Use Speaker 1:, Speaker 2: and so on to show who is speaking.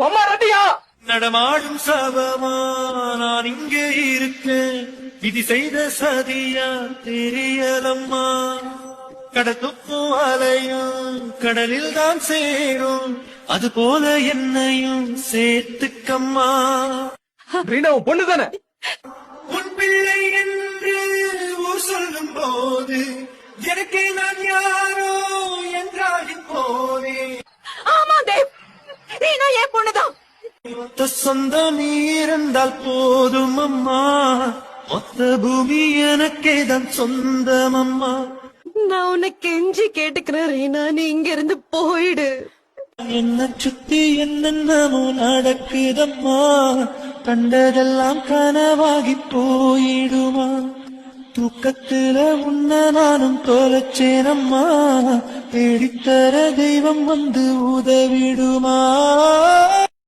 Speaker 1: அம்மா ரெட்டியா?
Speaker 2: நடமாடும் சபமா நான் இங்கே இருக்கேன், விதி செய்த சதியா தெரியலம்மா. கடத்துக்கும் அலையும் கடலில் தான் சேரும், அது போல என்னையும் சேர்த்துக்கம்மா.
Speaker 1: ரீனா உன் பொண்ணு தானே?
Speaker 2: உன் பிள்ளை என்று ஊர் சொல்லும் போது எனக்கே நான் யாரோ என்றாடி போனே.
Speaker 3: ஆமா தேவ், ரீனா என் பொண்ணுதான்.
Speaker 2: மொத்த சொந்தம் நீ இருந்தால் போதும் அம்மா, மொத்த பூமி எனக்கே தான் சொந்தம் அம்மா.
Speaker 3: நான் உன்னை கெஞ்சி கேட்டுக்கிறேன் ரீனா, நீ இங்க இருந்து போயிடு.
Speaker 2: என்ன சுத்தி என்னென்னமோ நடக்குதம்மா, கண்டதெல்லாம் கனவாகி போயிடுமா. தூக்கத்துல உன்ன நானும் தொலைச்சேனம்மா, தேடித்தர தெய்வம் வந்து உதவிடுமா.